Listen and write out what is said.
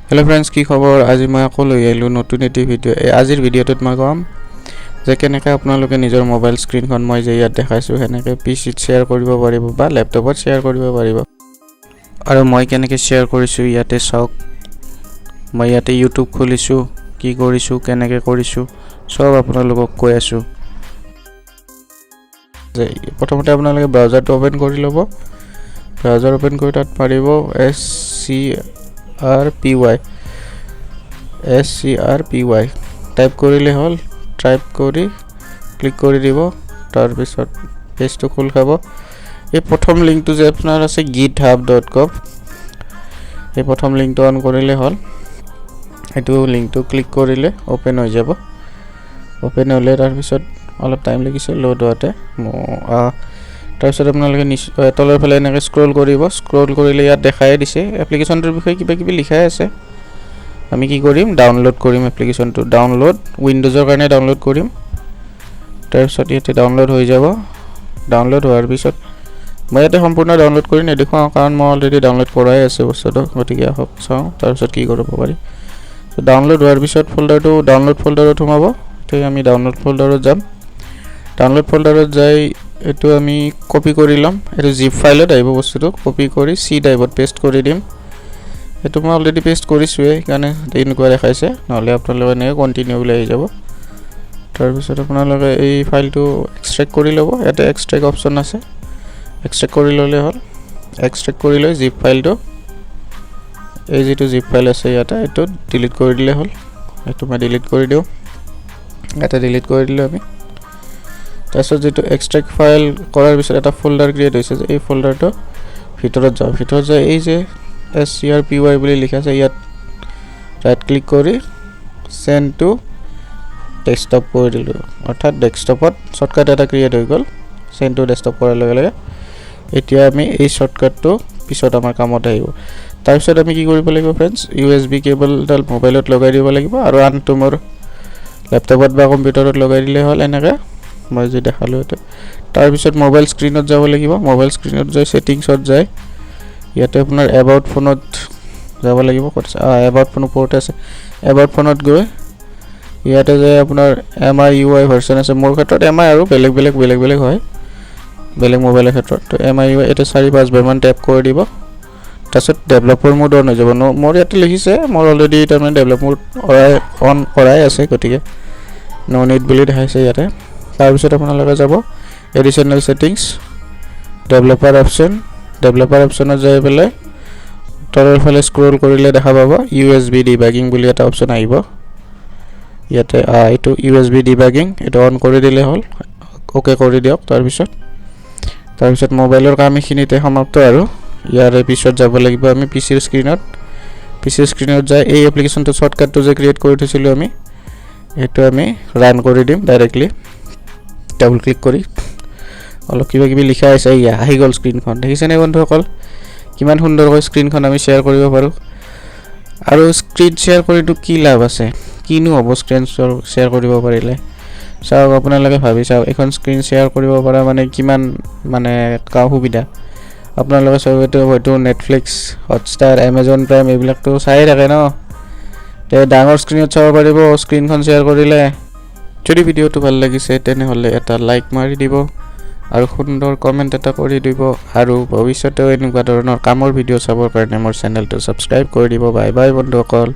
hello friends की खबर आज मैं আকৌ লৈ আহিলো নতুন এটি ভিডিও আজিৰ ভিডিওটোত মই কম যে কেনেকৈ আপোনালোকে নিজৰ মোবাইল স্ক্ৰিনখন মই যে ইয়াত দেখাইছো হেনেকৈ পিচিত শেয়াৰ কৰিব পাৰিব বা ল্যাপটপত শেয়াৰ কৰিব পাৰিব আৰু মই কেনেকৈ শেয়াৰ কৰিছো ইয়াতে চাওক মই ইয়াতে ইউটিউব খুলিছো কি কৰিছো কেনেকৈ কৰিছো সব আপোনালোকক কৈ আছো যে প্ৰথমতে আপোনালোকে ব্ৰাউজাৰটো ওপেন কৰি ল'ব ব্ৰাউজাৰ ওপেন কৰি তাত পাৰিব SCRPY টাইপ কৰিলে হল টাইপ কৰি ক্লিক কৰি দিব তাৰ পিছত পেজটো খোল খাব এই প্ৰথম লিংকটো যে আপোনাৰ আছে github.com এই প্ৰথম লিংকটো অন কৰিলে হল এটো লিংকটো ক্লিক কৰিলে ওপেন হৈ যাব ওপেন হ'লে তাৰ পিছত অলপ টাইম লাগিছে লোড হোৱাতে তাৰ পিছত আপোনালোকে তলৰ ফালে এনেকৈ স্ক্ৰল কৰিব স্ক্ৰল কৰিলে ইয়াত দেখাই দিছে এপ্লিকেশনটোৰ বিষয়ে কিবা কিবি লিখাই আছে আমি কি কৰিম ডাউনলোড কৰিম এপ্লিকেশনটো ডাউনলোড উইন্ডোজৰ কাৰণে ডাউনলোড কৰিম তাৰ পিছত ইয়াতে ডাউনলোড হৈ যাব ডাউনলোড হোৱাৰ পিছত মই ইয়াতে সম্পূৰ্ণ ডাউনলোড কৰি নেদেখুৱা কাৰণ মই অলৰেডি ডাউনলোড কৰাই আছে বস্তুটো গতিকে আহক চাওঁ তাৰ পিছত কি কৰিব পাৰি সো ডাউনলোড হোৱাৰ পিছত ফোল্ডাৰটো ডাউনলোড ফোল্ডাৰত সোমাব তে আমি ডাউনলোড ফোল্ডাৰত যাম ডাউনলোড ফোল্ডাৰত যাই এটো আমি কপি কৰি লম এটো জিপ ফাইলত আহিব বস্তুটো কপি কৰি সি ড্ৰাইভত পেস্ট কৰি দিম এটো মই অলৰেডি পেস্ট কৰিছোৱে কাৰণে এনেকুৱা দেখাইছে নহলে আপোনালোকে নে কন্টিনিউ বুলি আহি যাব তাৰ পিছত আপোনালোকে এই ফাইলটো এক্সট্ৰাক্ট কৰি ল'ব এটা এক্সট্ৰাক্ট অপচন আছে এক্সট্ৰাক্ট কৰি ললে হল এক্সট্ৰাক্ট কৰি লৈ জিপ ফাইলটো এই যেটো জিপ ফাইল আছে ইয়াতে এটো ডিলিট কৰি দিলে হল এটো মই ডিলিট কৰি দিও এটা ডিলিট কৰি দিলে আমি তাৰপিছত যেটো এক্সট্ৰাক্ট ফাইল কৰাৰ পিছত এটা ফোল্ডাৰ ক্ৰিয়েট হৈছে এই ফোল্ডাৰটো ভিতৰত যাও এই যে SCRPY বুলি লিখা আছে ইয়াত ৰাইট ক্লিক কৰি সেন্ড টু ডেস্কটপ কৰি দিলো অৰ্থাৎ ডেস্কটপত শৰ্টকাট এটা ক্ৰিয়েট হৈ গল সেন্ড টু ডেস্কটপ কৰাৰ লগে লগে এতিয়া আমি এই শৰ্টকাটটো পিছত আমাৰ কামত আহিব তাৰ পিছত আমি কি কৰিব লাগিব फ्रेंड्स USB কেবল ডাল মোবাইলত লগাই দিব লাগিব আৰু আনটো মোৰ ল্যাপটপত বা কম্পিউটাৰত লগাই দিলে হল এনেকৈ মই যে দেখালো এটা তাৰ পিছত মোবাইল স্ক্ৰিনত যাব লাগিব মোবাইল স্ক্ৰিনত যাই সেটিংছত যায় ইয়াতে আপোনাৰ এবাউট ফোনত যাব লাগিব এবাউট ফোন পোৰ্ট আছে এবাউট ফোনত গৈ ইয়াতে যে আপোনাৰ MIUI ভাৰ্সন আছে মোৰ ক্ষেত্ৰত MI আৰু বেলেগ বেলেগ হয় বেলেগ মোবাইলৰ ক্ষেত্ৰত তো MIUI এটা 4-5 বাৰ মান ট্যাপ কৰি দিব তাৰপিছত ডেভেলপাৰ মোড অন হৈ যাব মোৰ ইয়াতে লিখিছে মোৰ অলৰেডি তাৰমানে ডেভেলপ মোড অন কৰাই আছে গতিকে নো নিড বুলি দেখাইছে ইয়াতে তাৰ পিছত আপোনালোকে যাব এডিশনাল সেটিংস ডেভেলপাৰ অপচনত যাই পেলাই তলৰ ফালে স্ক্ৰল কৰিলে দেখা পাব USB ডিবাগিং বুলি এটা অপচন আহিব ইয়াতে এইটো USB ডিবাগিং এটা অন কৰি দিলে হল ওকে কৰি দিয়ক তাৰ পিছত মোবাইলৰ কাম এখিনিতে সমাপ্ত আৰু ইয়াৰে পিছত যাব লাগিব আমি পিচিৰ স্ক্ৰিনত যাই এই এপ্লিকেশনটো শৰ্টকাটটো যে ক্ৰিয়েট কৰি থৈছিলো আমি এটো আমি ৰান কৰি দিম ডাইৰেক্টলি ডাবল ক্লিক কৰি অলপ কিবা কিবি লিখা আছে আহি গল স্ক্ৰিনখন দেখিছেনে বন্ধুসকল কিমান সুন্দৰকৈ স্ক্ৰিনখন আমি শেয়াৰ কৰিব পাৰো আৰু স্ক্ৰিন শেয়াৰ কৰিটো কি লাভ আছে কিনো হ'ব স্ক্ৰিন শেয়াৰ কৰিব পাৰিলে চাওক আপোনালোকে ভাবি চাওক এখন স্ক্ৰিন শেয়াৰ কৰিব পৰা মানে কিমান মানে সুবিধা আপোনালোকে সবটো হয়তো Netflix Hotstar Amazon Prime এইবিলাকটো চাই থাকে ন তে ডাঙৰ স্ক্ৰিনত চাব পাৰিব স্ক্ৰিনখন শেয়াৰ কৰিলে যদি ভিডিওটো ভাল লাগিছে তেনেহলে এটা লাইক মাৰি দিব আৰু সুন্দৰ কমেন্ট এটা কৰি দিব আৰু ভৱিষ্যতেও এনেকুৱা ধৰণৰ কামৰ ভিডিও চাবৰ কাৰণে মোৰ চেনেলটো সাবস্ক্ৰাইব কৰি দিব বাই বাই বন্ধুসকল